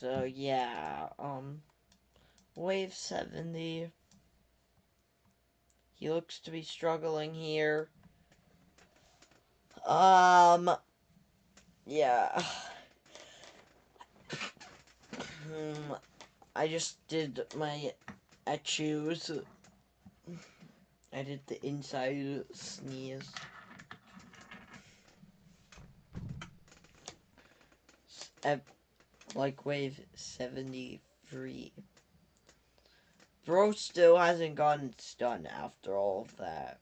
So yeah, wave 70. He looks to be struggling here. Yeah. I just did my achiews. I did the inside sneeze. At like wave 73. Bro still hasn't gotten stunned after all of that.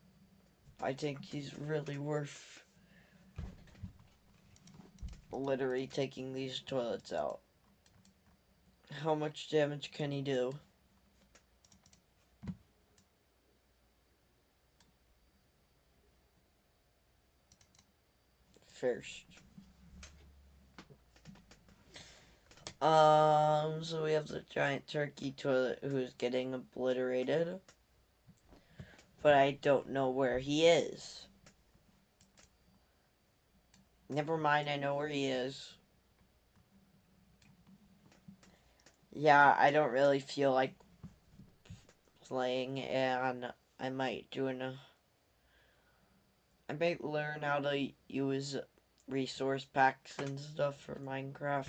I think he's really worth literally taking these toilets out. How much damage can he do? First. So we have the giant turkey toilet who's getting obliterated. But I don't know where he is. Never mind, I know where he is. Yeah, I don't really feel like playing, and I might I might learn how to use resource packs and stuff for Minecraft.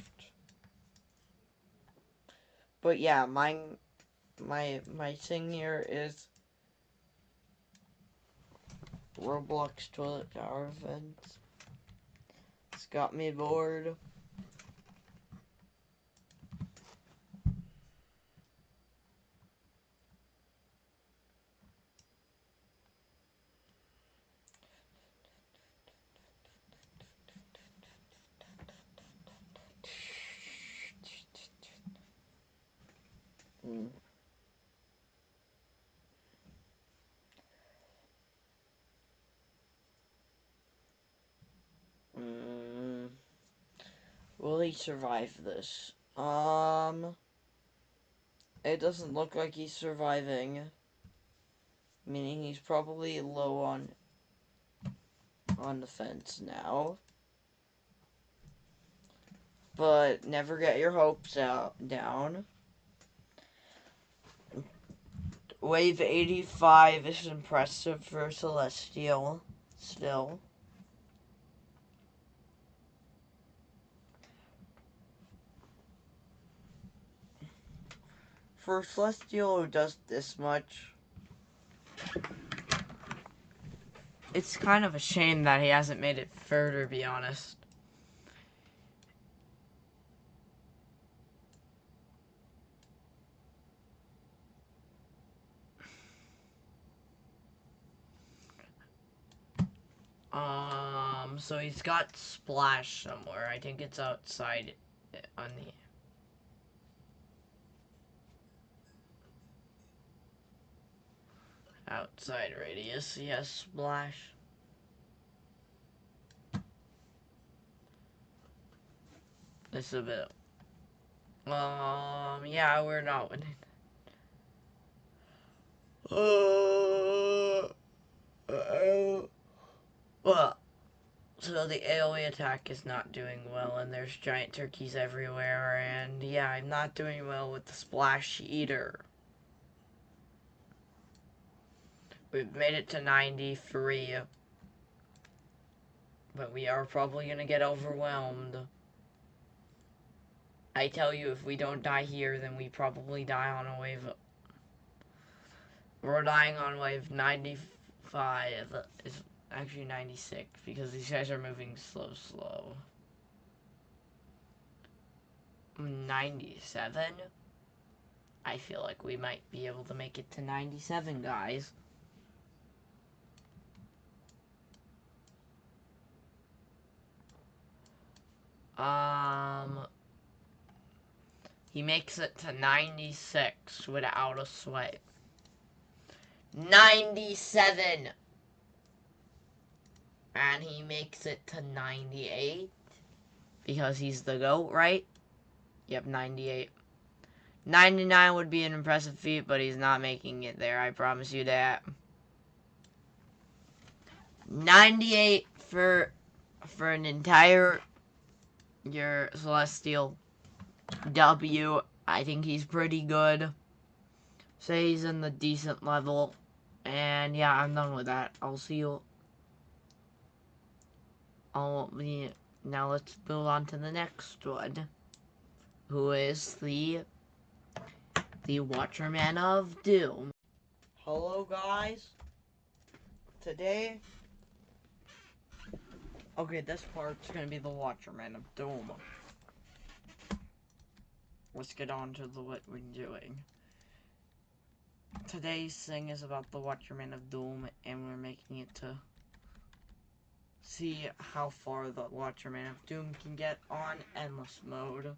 But yeah, my thing here is Roblox toilet tower vents. It's got me bored. Mm. Mm. Will he survive this? It doesn't look like he's surviving. Meaning he's probably low on defense now. But never get your hopes down. Wave 85 is impressive for Celestial still. For Celestial who does this much, it's kind of a shame that he hasn't made it further, to be honest. So he's got Splash somewhere. I think it's outside on the outside radius. Yes, Splash. It's a bit. Yeah, we're not winning. Well, so the AoE attack is not doing well, and there's giant turkeys everywhere, and yeah, I'm not doing well with the Splash either. We've made it to 93, but we are probably gonna get overwhelmed. I tell you, if we don't die here, then we probably die on a wave. We're dying on wave 95. It's actually 96 because these guys are moving slow. 97? I feel like we might be able to make it to 97, guys. He makes it to 96 without a sweat. 97! And he makes it to 98. Because he's the GOAT, right? Yep, 98. 99 would be an impressive feat, but he's not making it there, I promise you that. 98 for an entire your Celestial. W. I think he's pretty good. Say he's in the decent level. And yeah, I'm done with that. I'll see you. Now let's move on to the next one. Who is the Watcherman of Doom. Hello guys. Today, okay, this part's gonna be the Watcherman of Doom. Let's get on to what we're doing. Today's thing is about the Watcherman of Doom, and we're making it to see how far the Watcherman of Doom can get on Endless Mode.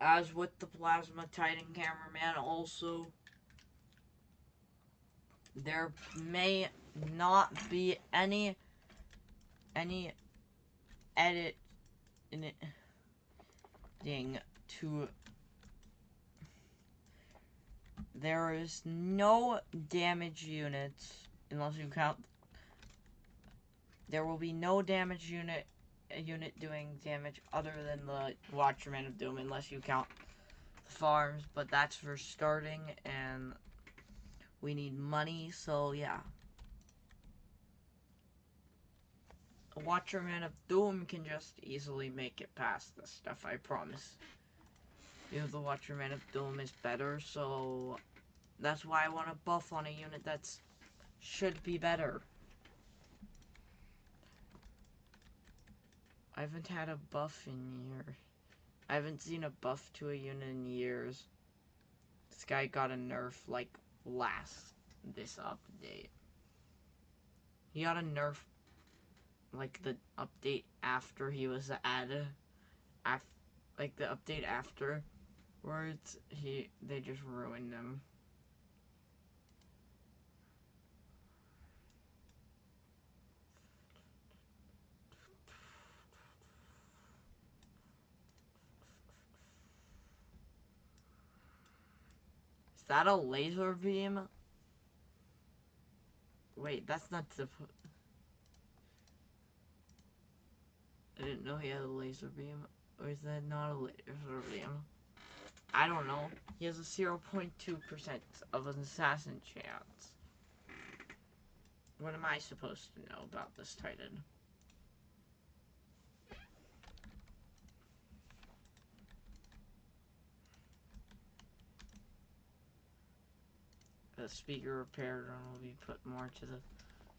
As with the Plasma Titan Cameraman, also, there may not be any edit in it to. There is no damage units unless you count. There will be no damage unit doing damage other than the Watcherman of Doom unless you count the farms, but that's for starting and we need money, so yeah. A Watcherman of Doom can just easily make it past this stuff, I promise. Because the Watcherman of Doom is better, so that's why I want a buff on a unit that's should be better. I haven't had a buff in years. I haven't seen a buff to a unit in years. This guy got a nerf like this update. He got a nerf like the update after he was added. Like the update afterwards, they just ruined him. Is that a laser beam? Wait, that's not the. I didn't know he had a laser beam. Or is that not a laser beam? I don't know. He has a 0.2% of an assassin chance. What am I supposed to know about this Titan? The speaker repair drone will be put more to the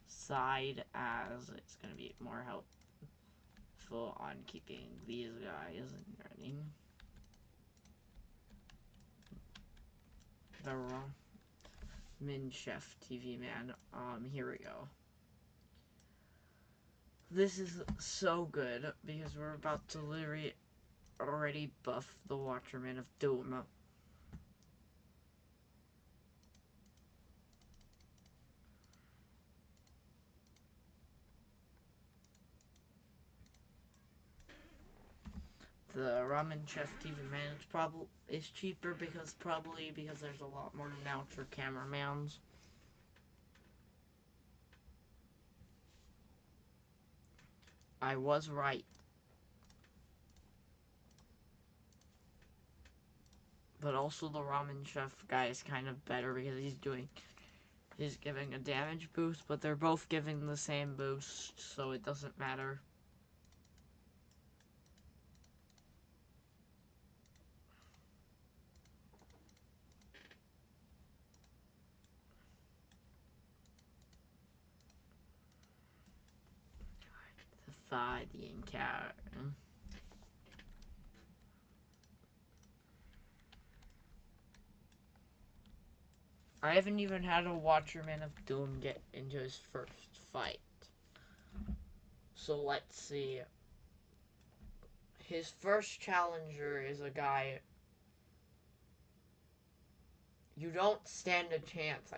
side as it's going to be more helpful on keeping these guys running. The Ramen Chef TV man. Here we go. This is so good because we're about to literally already buff the Watcherman of Doom. The Ramen Chef TV man is cheaper because there's a lot more announcer cameramans. I was right. But also the Ramen Chef guy is kind of better because he's giving a damage boost, but they're both giving the same boost, so it doesn't matter. The encounter. I haven't even had a Watcherman of Doom get into his first fight. So let's see. His first challenger is a guy. You don't stand a chance.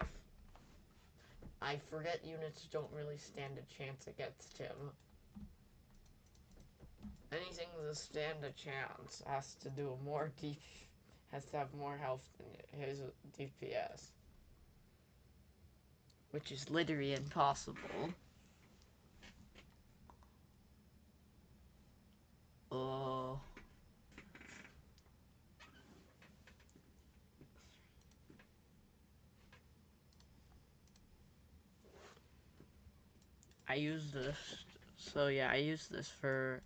I forget units don't really stand a chance against him. Anything to stand a chance has to have more health than his DPS. Which is literally impossible. I use this. So yeah, I use this for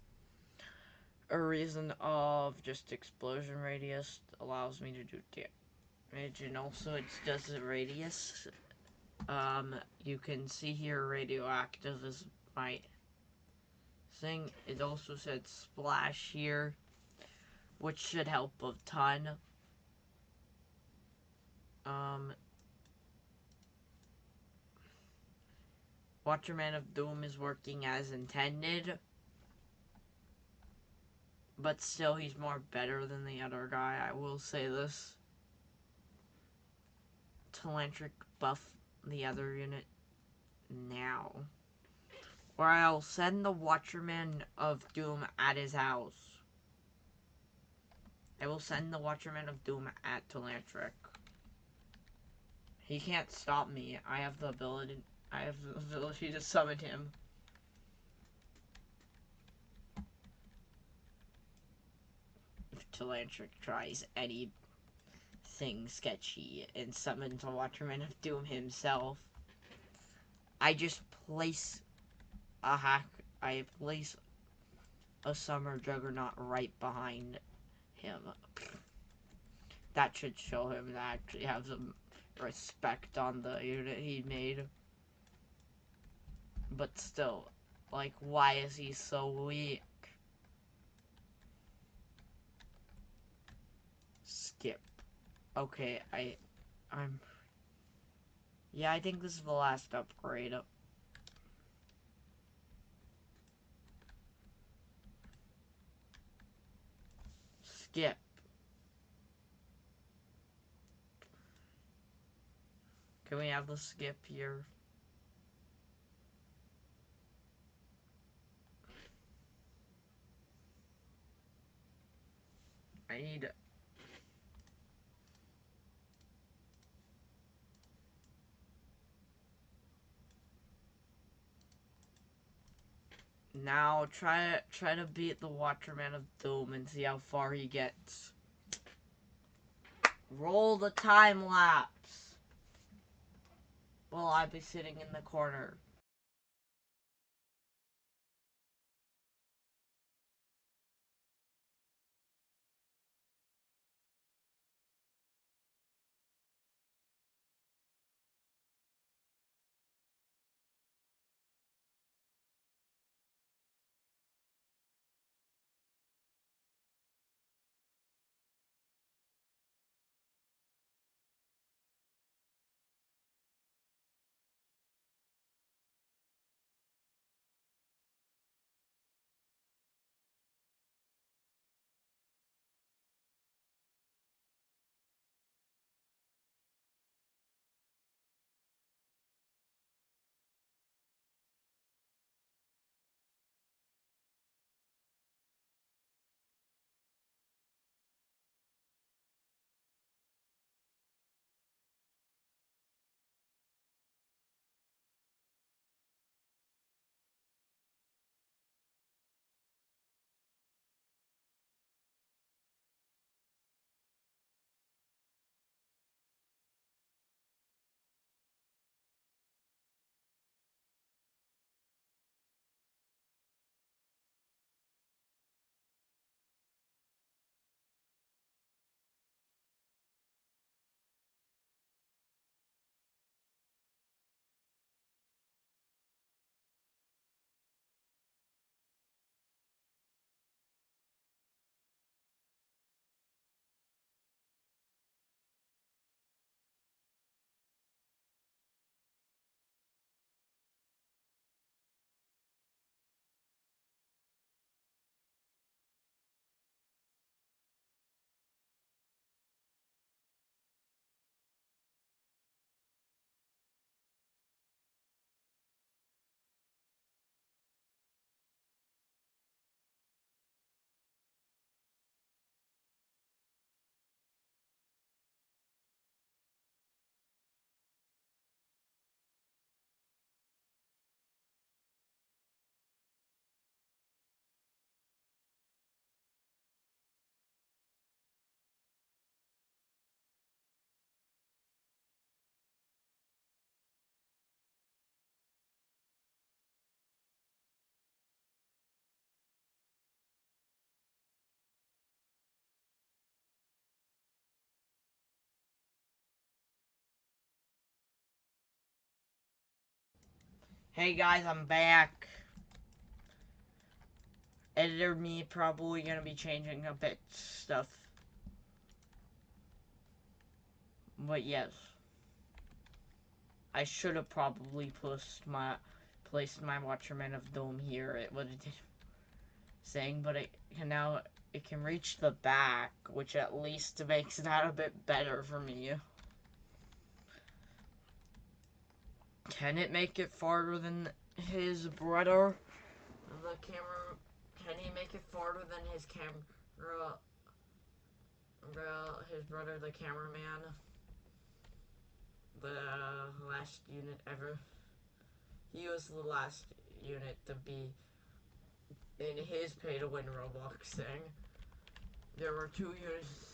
a reason of just explosion radius. Allows me to do damage, and also it does the radius. You can see here radioactive is my thing. It also said splash here, which should help a ton. Watcherman of Doom is working as intended, but still he's more better than the other guy, I will say this. Telantric buff the other unit now. Or I'll send the Watcherman of Doom at his house. I will send the Watcherman of Doom at Telantric. He can't stop me. I have the ability to summon him. If Telantric tries anything sketchy and summons a Watcherman of Doom himself, I just place I place a Summer Juggernaut right behind him. That should show him that I actually have some respect on the unit he made. But still, like, why is he so weak? Skip. Okay, I'm... Yeah, I think this is the last upgrade. Skip. Can we have the skip here? I need... Now, try to beat the Watcherman of Doom and see how far he gets. Roll the time lapse. Well, I'd be sitting in the corner. Hey guys, I'm back. Editor me probably gonna be changing a bit stuff. But yes. I should have probably placed my Watcherman of Doom here. It would have did saying, but it can reach the back, which at least makes that a bit better for me. Can it make it farther than his brother? The camera. Can he make it farther than his camera? His brother, the cameraman. The last unit ever. He was the last unit to be in his pay to win Roblox thing. There were 2 units.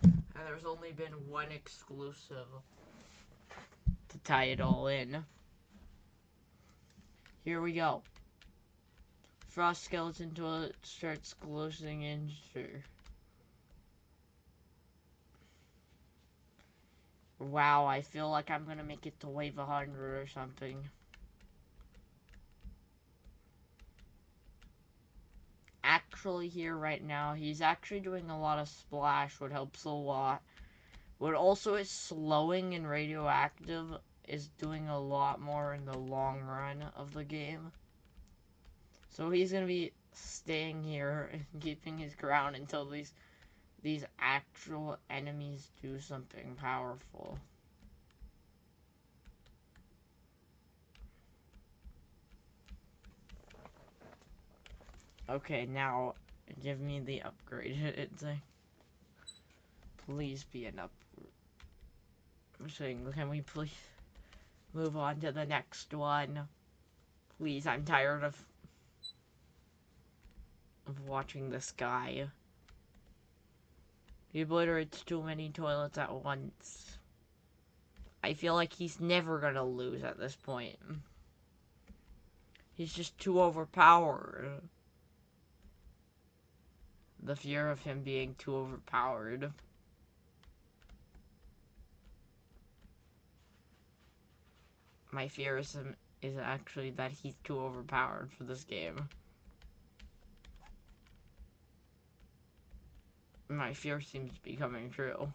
And there's only been one exclusive to tie it all in. Here we go. Frost skeleton toilet starts closing in. Wow, I feel like I'm gonna make it to wave 100 or something. Actually, here right now, he's actually doing a lot of splash, which helps a lot. But also, his slowing and radioactive is doing a lot more in the long run of the game. So he's gonna be staying here and keeping his ground until these actual enemies do something powerful. Okay, now give me the upgraded thing. Please be an up thing. Can we please move on to the next one? Please, I'm tired of watching this guy. He obliterates too many toilets at once. I feel like he's never gonna lose at this point. He's just too overpowered. The fear of him being too overpowered. My fear is actually that he's too overpowered for this game. My fear seems to be coming true.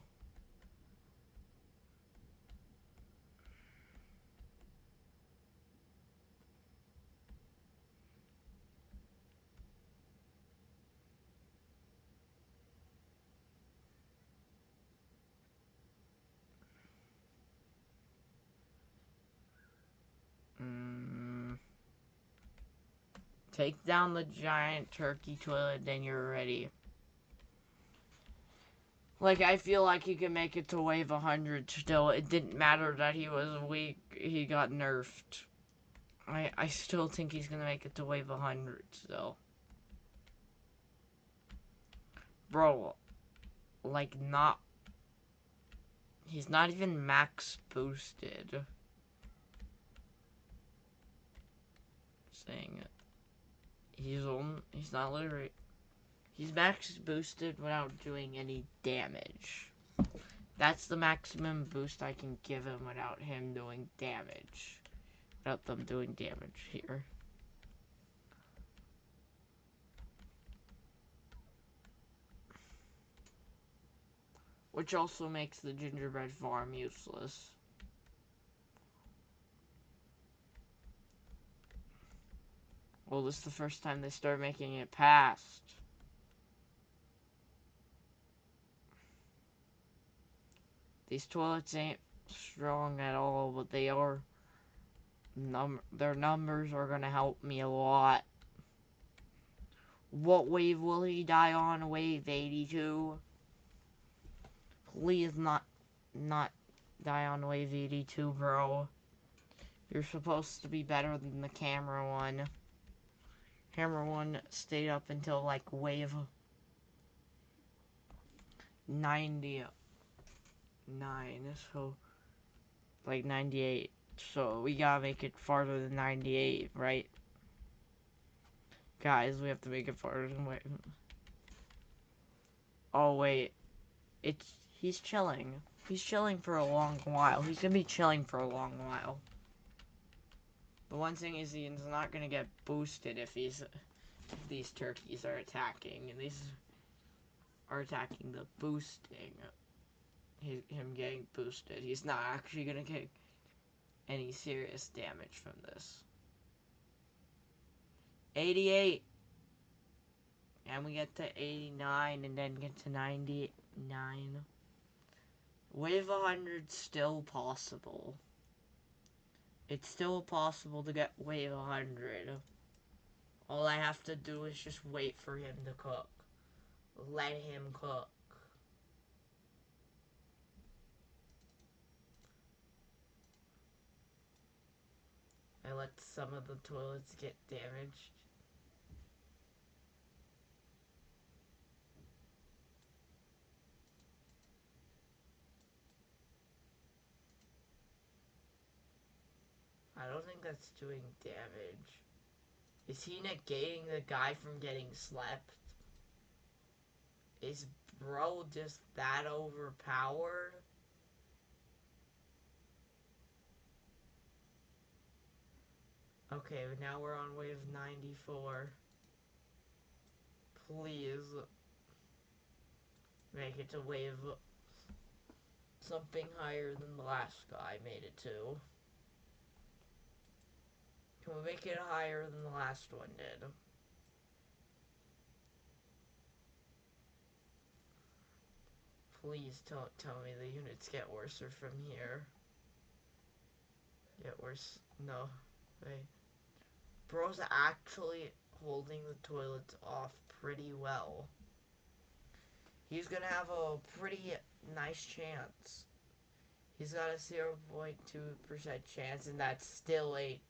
Take down the giant turkey toilet, then you're ready. Like, I feel like he can make it to wave 100 still. It didn't matter that he was weak. He got nerfed. I still think he's gonna make it to wave 100 still. Bro, like, not... He's not even max boosted. Saying it. He's not literally... He's max boosted without doing any damage. That's the maximum boost I can give him without him doing damage. Without them doing damage here. Which also makes the gingerbread farm useless. Well, this is the first time they start making it past. These toilets ain't strong at all, but they are... their numbers are gonna help me a lot. What wave will he die on? Wave 82? Please not die on wave 82, bro. You're supposed to be better than the camera one. Camera one stayed up until like wave 99, so like 98. So we gotta make it farther than 98, right? Guys, we have to make it farther than oh wait, he's chilling. He's chilling for a long while. He's gonna be chilling for a long while. The one thing is he's not gonna get boosted if these turkeys are attacking. And these are attacking the boosting. Him getting boosted. He's not actually gonna get any serious damage from this. 88. And we get to 89 and then get to 99. Wave 100's still possible. It's still possible to get wave 100. All I have to do is just wait for him to cook. Let him cook. I let some of the toilets get damaged. I don't think that's doing damage. Is he negating the guy from getting slept? Is bro just that overpowered? Okay, now we're on wave 94. Please make it to wave something higher than the last guy made it to. Can we make it higher than the last one did? Please don't tell me the units get worse from here. Get worse. No. Wait. Bro's actually holding the toilets off pretty well. He's gonna have a pretty nice chance. He's got a 0.2% chance, and that's still ain't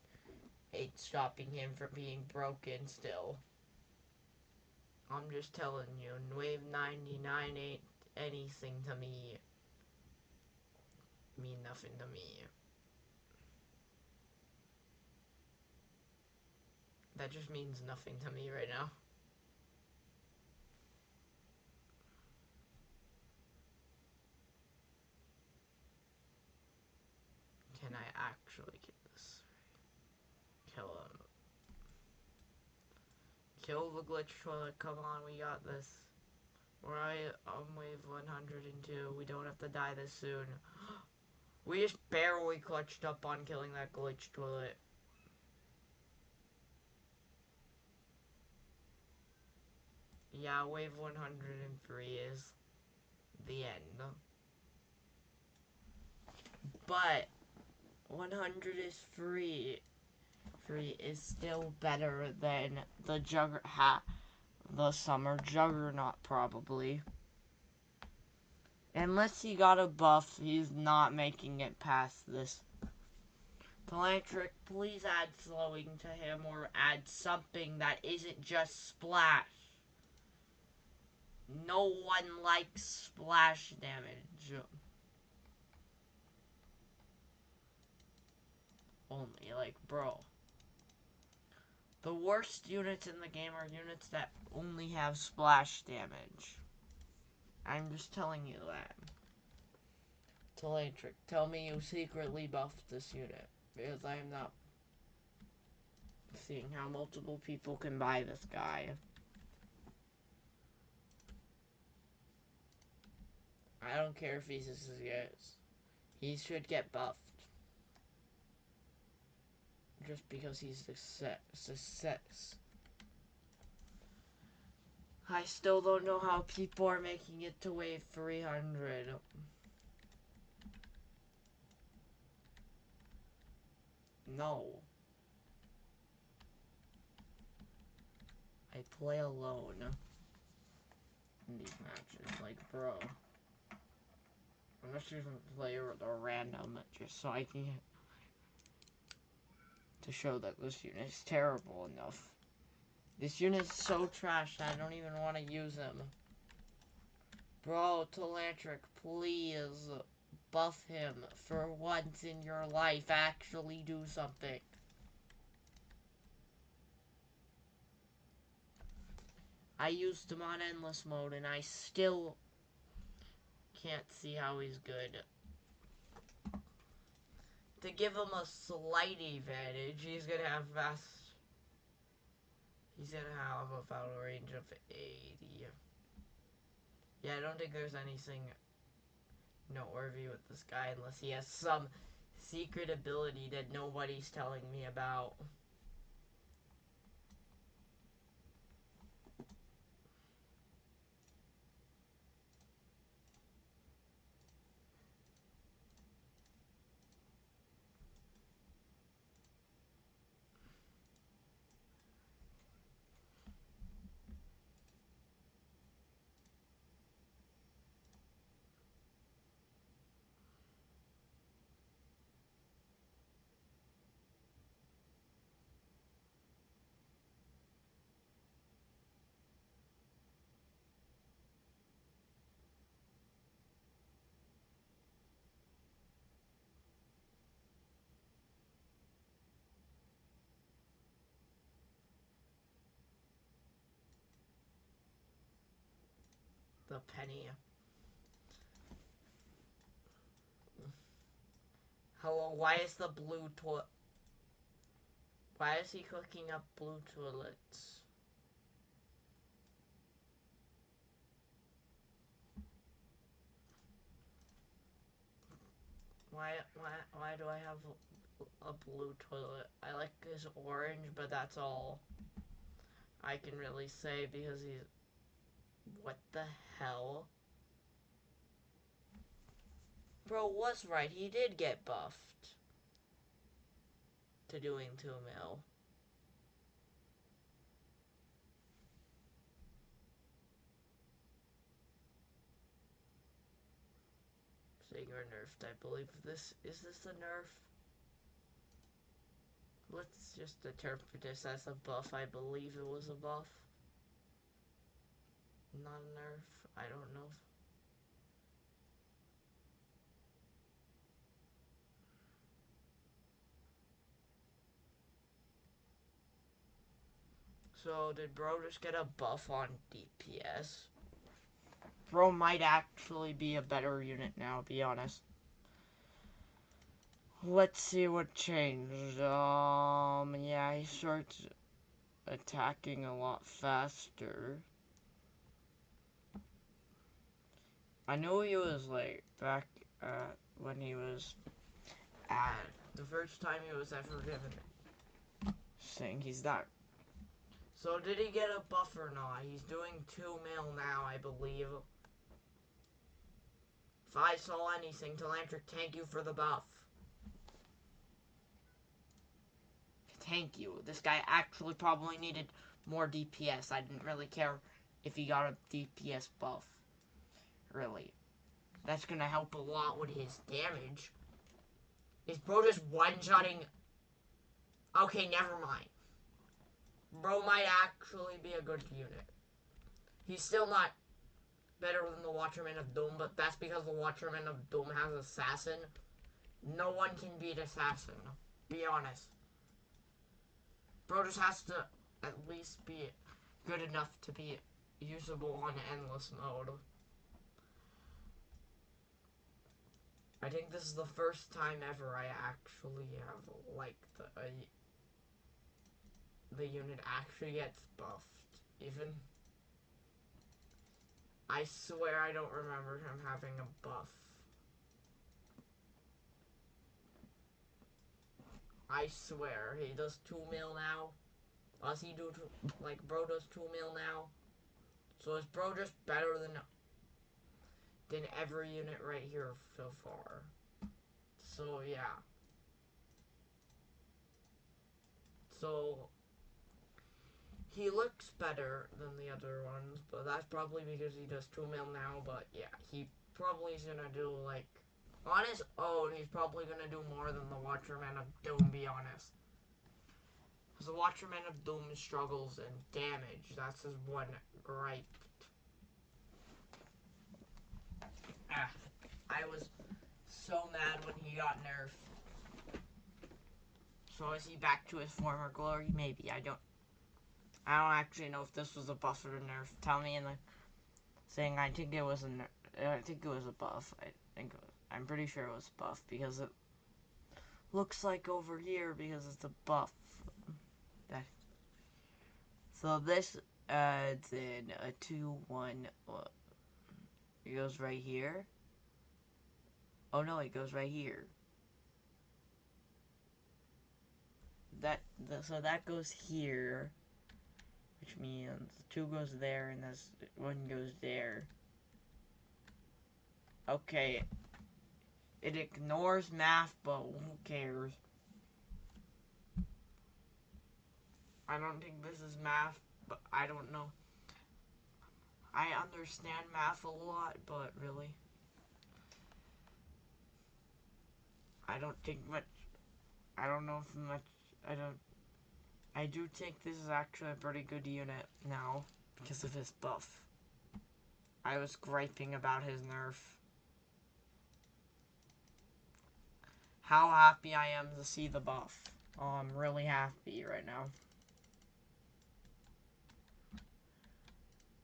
stopping him from being broken still. I'm just telling you, wave 99 ain't anything to me. Mean nothing to me. That just means nothing to me right now. Can I actually get this? Kill him. Kill the glitch toilet. Come on, we got this. We're on wave 102. We don't have to die this soon. We just barely clutched up on killing that glitch toilet. Yeah, wave 103 is the end. But 100 is free. Free is still better than the the summer juggernaut probably. Unless he got a buff, he's not making it past this. Telantric, please add slowing to him or add something that isn't just splash. No one likes splash damage. Only, like, bro. The worst units in the game are units that only have splash damage. I'm just telling you that. Telantric, tell me you secretly buffed this unit. Because I am not seeing how multiple people can buy this guy. I don't care if he's a success. He should get buffed. Just because he's success. I still don't know how people are making it to wave 300. No. I play alone in these matches. Like, bro. I'm just gonna play with a random just so I can to show that this unit is terrible enough. This unit is so trash that I don't even want to use him. Bro, Telantric, please buff him for once in your life. Actually do something. I used him on endless mode and I still can't see how he's good. To give him a slight advantage, he's gonna have fast. He's gonna have a foul range of 80. Yeah, I don't think there's anything noteworthy with this guy unless he has some secret ability that nobody's telling me about. The penny. Hello, why is the blue toilet? Why is he cooking up blue toilets? Why do I have a blue toilet? I like his orange, but that's all I can really say because he's... What the hell? Bro was right, he did get buffed to doing 2 mil. Singer nerfed, I believe this... Is this a nerf? Let's just interpret this as a buff. I believe it was a buff. Not a nerf. I don't know. So, did bro just get a buff on DPS? Bro might actually be a better unit now, be honest. Let's see what changed. Yeah, he starts attacking a lot faster. I knew he was, like, back when he was at the first time he was ever given saying he's that. So did he get a buff or not? He's doing 2 mil now, I believe. If I saw anything, Telantric, thank you for the buff. Thank you. This guy actually probably needed more DPS. I didn't really care if he got a DPS buff. Really. That's gonna help a lot with his damage. Is bro just one-shotting? Okay, never mind. Bro might actually be a good unit. He's still not better than the Watcherman of Doom, but that's because the Watcherman of Doom has Assassin. No one can beat Assassin. Be honest. Bro just has to at least be good enough to be usable on endless mode. I think this is the first time ever I actually have, like, the unit actually gets buffed. Even... I swear I don't remember him having a buff. I swear. He does 2 mil now. Does he do, like, bro does 2 mil now? So is bro just better than every unit right here so far? So, yeah. So, he looks better than the other ones, but that's probably because he does 2 mil now, but yeah, he probably is gonna do, like, on his own, he's probably gonna do more than the Watcherman of Doom, be honest. Because the Watcherman of Doom struggles in damage, that's his one gripe. I was so mad when he got nerfed. So is he back to his former glory? Maybe, I don't actually know if this was a buff or a nerf. Tell me in the thing. I think it was a nerf. I think it was a buff. I'm pretty sure it was buff because it looks like over here because it's a buff. So this adds in a 2-1. It goes right here. Oh no, it goes right here. So that goes here, which means 2 goes there and this 1 goes there. Okay. It ignores math, but who cares? I don't think this is math, but I don't know. I understand math a lot, but really, I don't think much. I don't know if much. I do think this is actually a pretty good unit now because of his buff. I was griping about his nerf. How happy I am to see the buff. Oh, I'm really happy right now.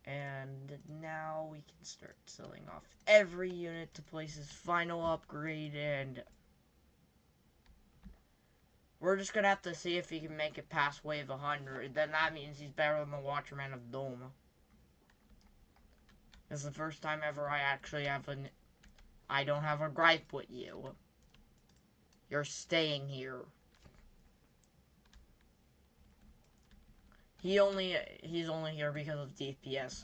And now we can start selling off every unit to place his final upgrade, and we're just gonna have to see if he can make it past wave 100. Then that means he's better than the Watcherman of Doom. It's the first time ever I don't have a gripe with you. You're staying here. He's only here because of DPS.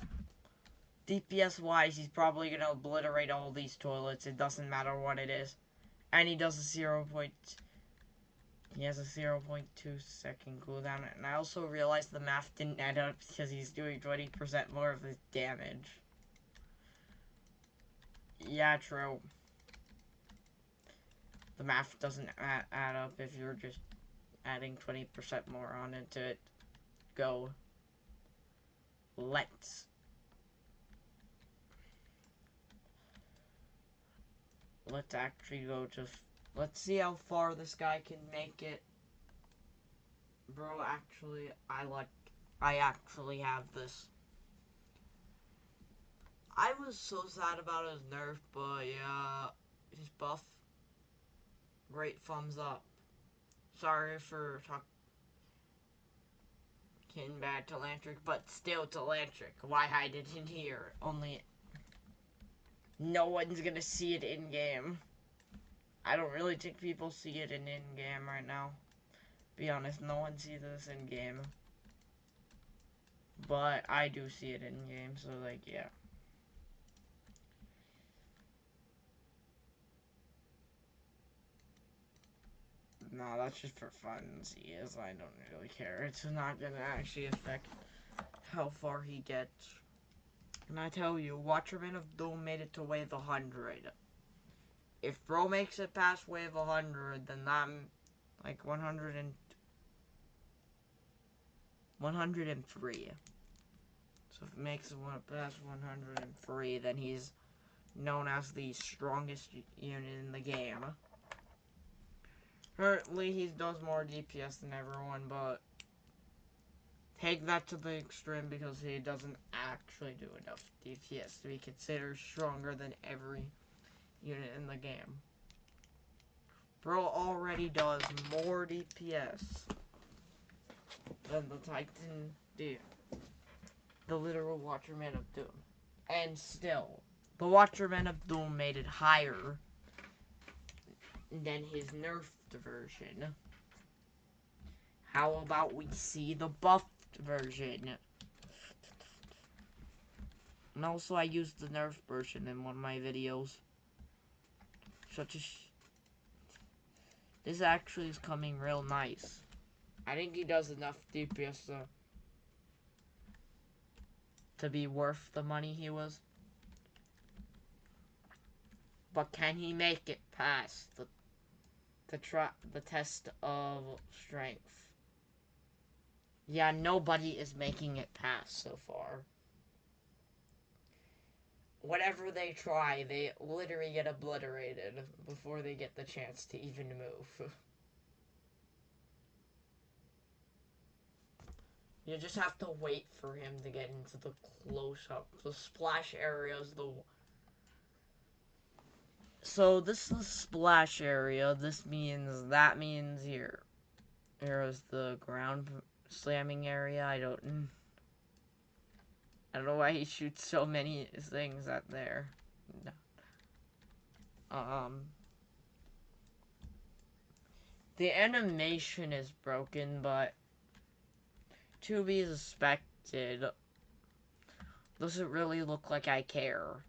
DPS wise, he's probably gonna obliterate all these toilets. It doesn't matter what it is. And he does a 0. He has a 0.2 second cooldown. And I also realized the math didn't add up because he's doing 20% more of his damage. Yeah, true. The math doesn't add up if you're just adding 20% more on into it. Go. Let's actually go to... Let's see how far this guy can make it. Bro, actually, I actually have this. I was so sad about his nerf, but yeah, his buff. Great thumbs up. Sorry for talking bad to Lantric, but still to Lantric. Why hide it in here? Only no one's gonna see it in game. I don't really think people see it in game right now. Be honest, no one sees this in game. But I do see it in game, so like, yeah. No, that's just for funsies. I don't really care. It's not gonna actually affect how far he gets. And I tell you, Watcherman of Doom made it to wave 100. If Bro makes it past wave 100, then that, like, 103. So if it makes it past 103, then he's known as the strongest unit in the game. Currently, he does more DPS than everyone, but take that to the extreme because he doesn't actually do enough DPS to be considered stronger than every unit in the game. Bro already does more DPS than the Titan did. The literal Watcherman of Doom. And still, the Watcherman of Doom made it higher than his nerfed version. How about we see the buffed version? And also, I used the nerf version in one of my videos. This actually is coming real nice. I think he does enough DPS to be worth the money he was. But can he make it past the test of strength? Yeah, nobody is making it past so far. Whatever they try, they literally get obliterated before they get the chance to even move. You just have to wait for him to get into the close-up. The splash area is the So this is the splash area. That means here. Here is the ground slamming area. I don't know why he shoots so many things at there. The animation is broken, but to be expected. Does it really look like I care?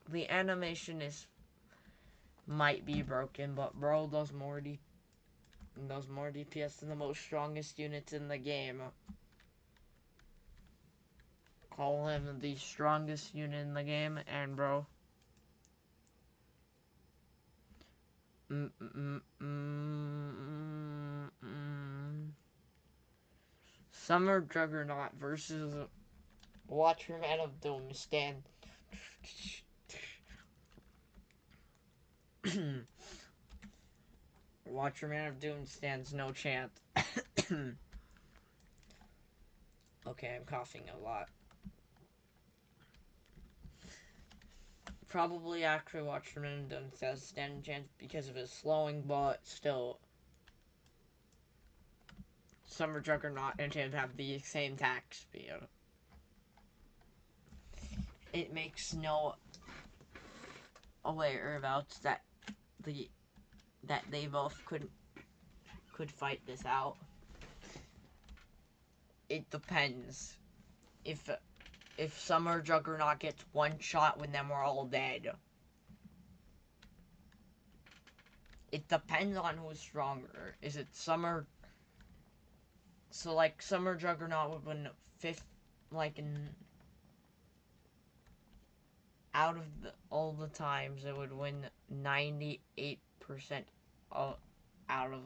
The animation might be broken, but bro does more DPS than the most strongest units in the game. Call him the strongest unit in the game, and bro. Summer Juggernaut versus Watchman of Doom stand. Watchman of Doom stands no chance. Okay, I'm coughing a lot. Probably actually Watchman of Doom does stand a chance because of his slowing, but still. Summer Juggernaut and him have the same attack speed. It makes no whereabouts that they both could fight this out. It depends. If Summer Juggernaut gets one shot when then we're all dead. It depends on who's stronger. Is it Summer? So like Summer Juggernaut would win out of all the times it would win 98% out of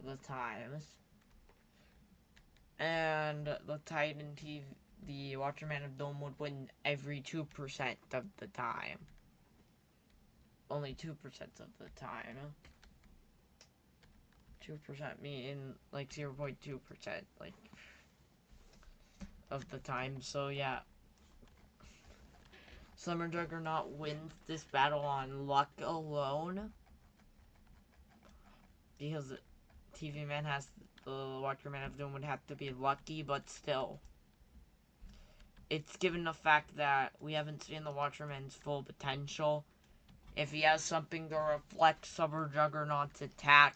the times. And the Titan TV, the Watchman of Doom would win every 2% of the time. Only 2% of the time. 2% meaning like 0.2% like of the time. So yeah. Summer Juggernaut wins this battle on luck alone. Because TV Man has the Watchman of Doom would have to be lucky, but still. It's given the fact that we haven't seen the Watchman's full potential. If he has something to reflect Summer Juggernaut's attack,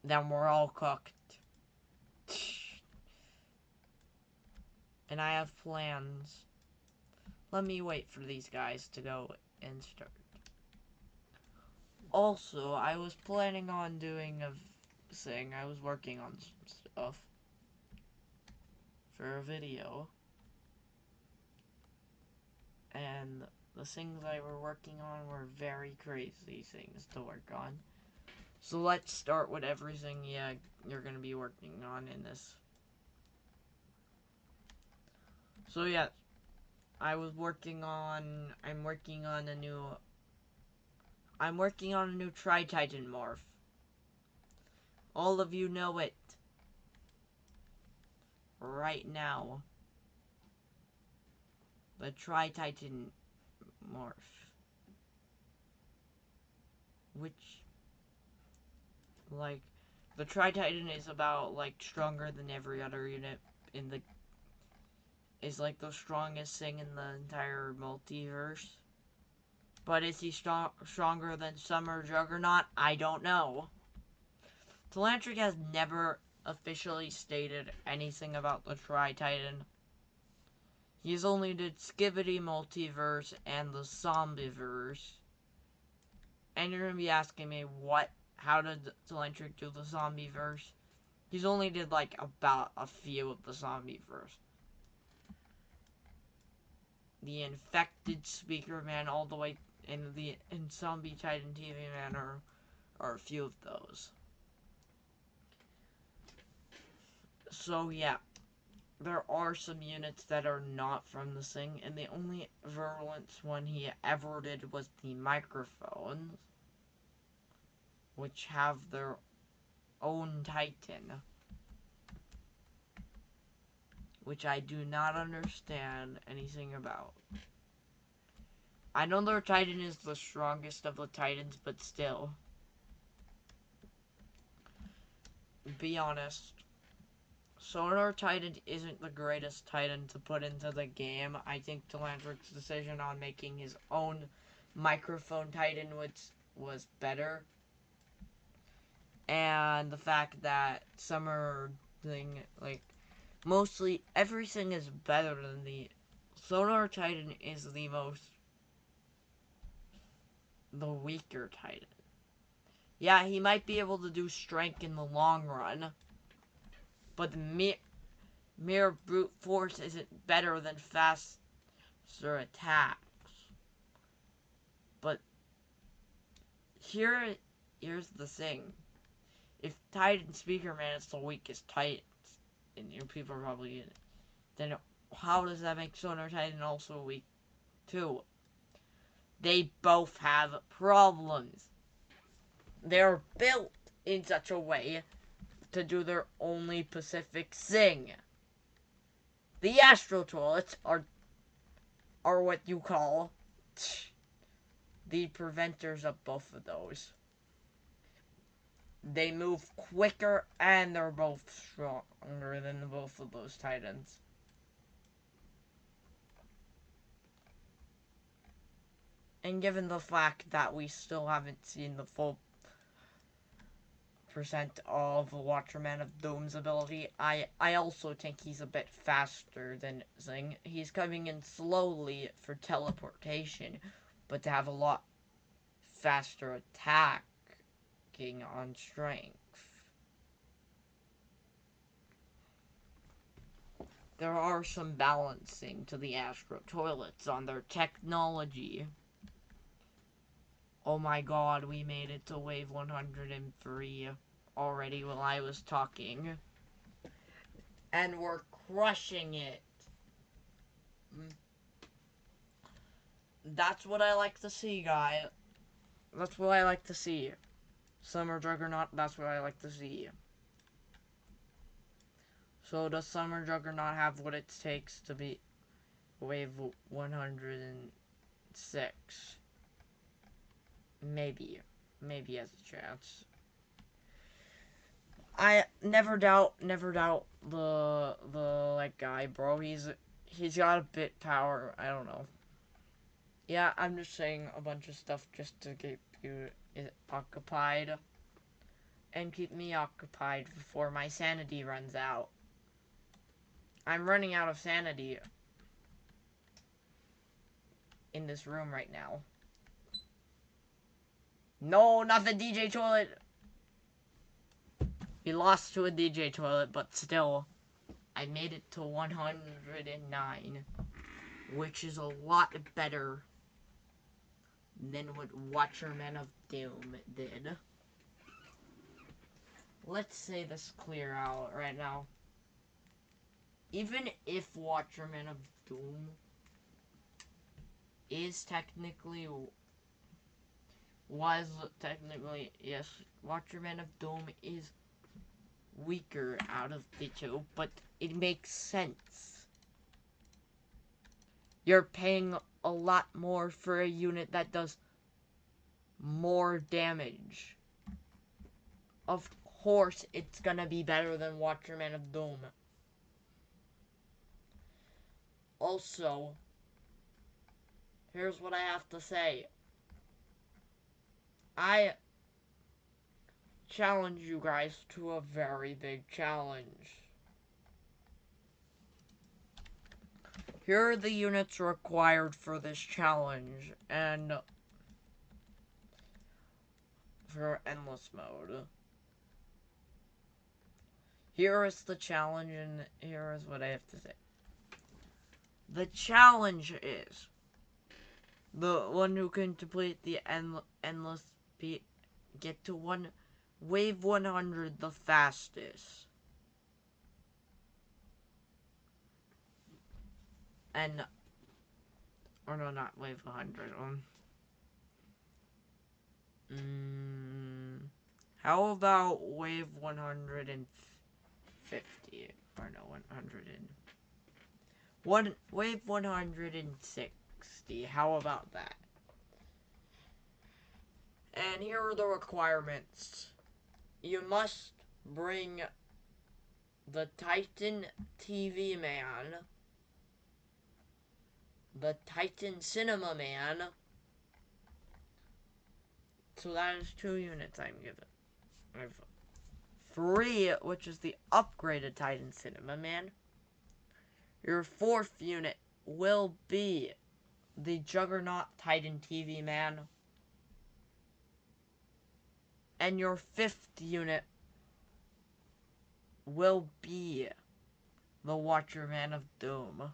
then we're all cooked. And I have plans. Let me wait for these guys to go and start. Also, I was planning on doing a thing. I was working on some stuff for a video. And the things I were working on were very crazy things to work on. So let's start with everything you're going to be working on in this. So yeah, I'm working on a new Tri-Titan morph. All of you know it. Right now. The Tri-Titan morph. Which, like, the Tri-Titan is about, like, stronger than every other unit in the... is, like, the strongest thing in the entire multiverse. But is he stronger than Summer Juggernaut? I don't know. Telantric has never officially stated anything about the Tri-Titan. He's only did Skibidi Multiverse and the Zombieverse. And you're gonna be asking me, how did Telantric do the Zombieverse? He's only did, like, about a few of the Zombieverse. The Infected Speaker Man all the way in Zombie Titan TV Man are a few of those. So yeah, there are some units that are not from the thing, and the only virulence one he ever did was the Microphones, which have their own Titan. which I do not understand anything about. I know their Titan is the strongest of the Titans, but still. Be honest. Solar Titan isn't the greatest Titan to put into the game. I think Telantric's decision on making his own microphone Titan was better. And the fact that Summer thing, like, mostly everything is better than the Solar Titan is the weaker Titan. Yeah, he might be able to do strength in the long run, but the mere brute force isn't better than faster attacks. But here's the thing. If Titan Speaker Man is the weakest Titan, and people are probably then how does that make Solar Titan also weak too? They both have problems. They're built in such a way to do their only specific thing. The Astral Toilets are what you call the preventers of both of those. They move quicker and they're both stronger than both of those Titans. And given the fact that we still haven't seen the full percent of Watcherman of Doom's ability, I also think he's a bit faster than Zing. He's coming in slowly for teleportation, but to have a lot faster attacking on strength. There are some balancing to the Astro Toilets on their technology. Oh my god, we made it to wave 103 already while I was talking. And we're crushing it. That's what I like to see, guy. That's what I like to see. Summer Juggernaut, that's what I like to see. So does Summer Juggernaut have what it takes to be wave 106? Maybe. Maybe has a chance. I never doubt the like guy, bro. He's got a bit power. I don't know. Yeah, I'm just saying a bunch of stuff just to keep you occupied. And keep me occupied before my sanity runs out. I'm running out of sanity in this room right now. No, not the DJ toilet. We lost to a DJ toilet, but still, I made it to 109, which is a lot better than what Watcherman of Doom did. Let's say this clear out right now. Even if Watcherman of Doom is technically, yes, Watcherman of Doom is weaker out of the two, but it makes sense. You're paying a lot more for a unit that does more damage. Of course, it's gonna be better than Watcherman of Doom. Also, here's what I have to say. I challenge you guys to a very big challenge. Here are the units required for this challenge, and for endless mode. Here is the challenge, and here is what I have to say. The challenge is the one who can complete the endless get to wave 100 the fastest. And or no, not wave 100. How about wave 150? Or no, 100 and Wave 160. How about that? And here are the requirements. You must bring the Titan TV Man, the Titan Cinema Man. So that is 2 units I'm given. I have 3, which is the upgraded Titan Cinema Man. Your 4th unit will be the Juggernaut Titan TV Man. And your 5th unit will be the Watcher Man of Doom.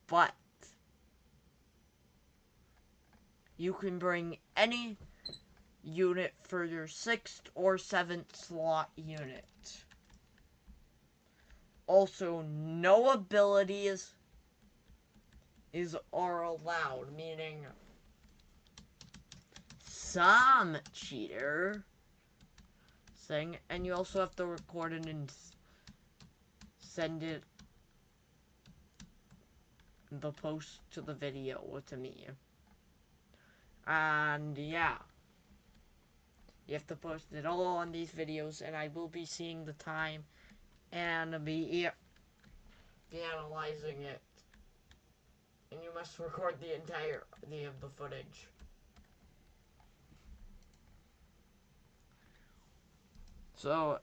But you can bring any unit for your 6th or 7th slot unit. Also, no abilities are allowed, meaning some cheater thing, and you also have to record it and send it the post to the video to me. And yeah, you have to post it all on these videos, and I will be seeing the time and be analyzing it. And you must record the entirety of the footage. So,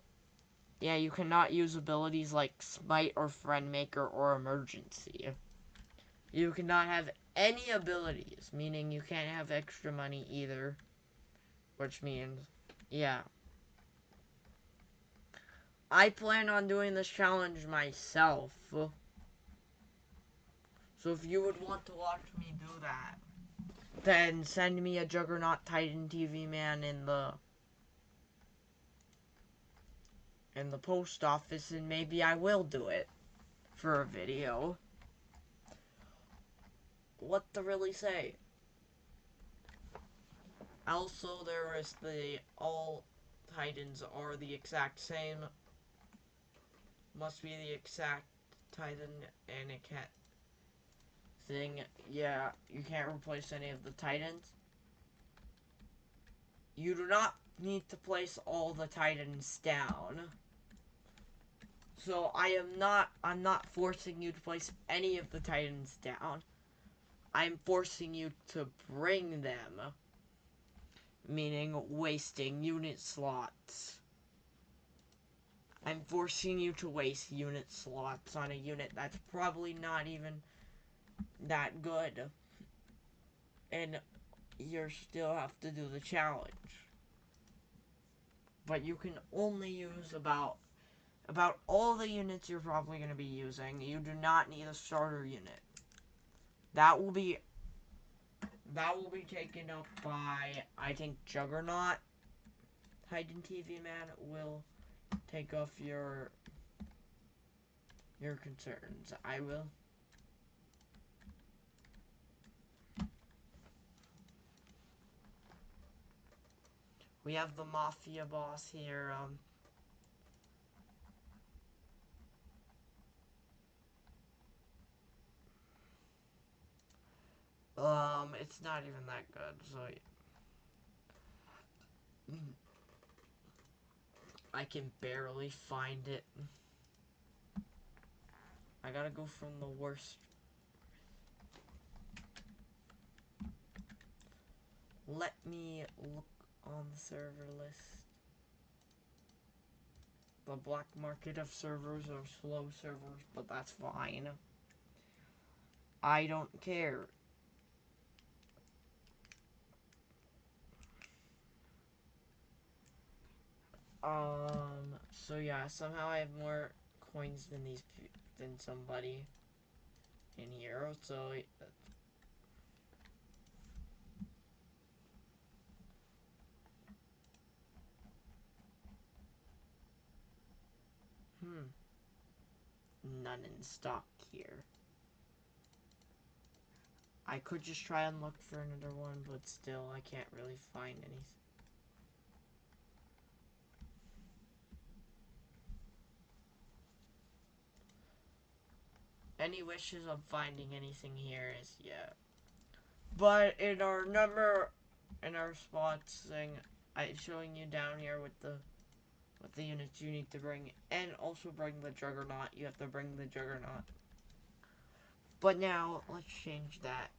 yeah, you cannot use abilities like Smite or Friend Maker or Emergency. You cannot have any abilities, meaning you can't have extra money either. Which means, yeah. I plan on doing this challenge myself. So if you would want to watch me do that, then send me a Juggernaut Titan TV Man in the post office, and maybe I will do it for a video. What to really say? Also, there is the all Titans are the exact same. Must be the exact Titan, and it can't thing. Yeah, you can't replace any of the Titans. You do not need to place all the Titans down. So I'm not forcing you to place any of the Titans down. I'm forcing you to bring them. Meaning wasting unit slots. I'm forcing you to waste unit slots on a unit that's probably not even that good. And you still have to do the challenge. But you can only use about all the units you're probably going to be using. You do not need a starter unit. That will be taken up by, I think, Juggernaut. Titan TV Man will take off your concerns. I will. We have the Mafia boss here. It's not even that good, so I can barely find it. I gotta go from the worst. Let me look on the server list. The black market of servers are slow servers, but that's fine. I don't care. So yeah, somehow I have more coins than somebody in here, so none in stock here. I could just try and look for another one, but still, I can't really find any. any wishes of finding anything here is yeah. But in our spots thing, I'm showing you down here with the units you need to bring, and also bring the Juggernaut. You have to bring the Juggernaut. But now let's change that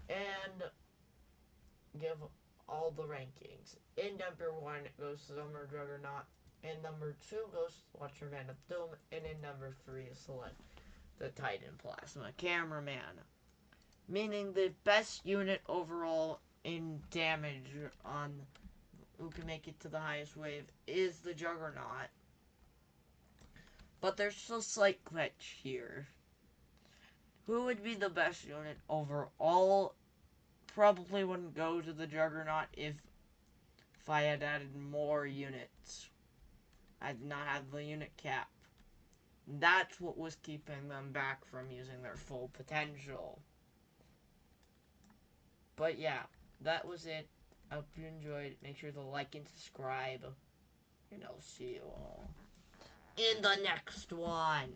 and give all the rankings. In number 1 goes Summer Juggernaut. In number 2 goes Watcher Man of Doom, and in number 3 is select the Titan Plasma Cameraman. Meaning the best unit overall in damage on who can make it to the highest wave is the Juggernaut. But there's a slight glitch here. Who would be the best unit overall? Probably wouldn't go to the Juggernaut if I had added more units. I did not have the unit cap. That's what was keeping them back from using their full potential. But yeah, that was it. I hope you enjoyed. Make sure to like and subscribe. And I'll see you all in the next one.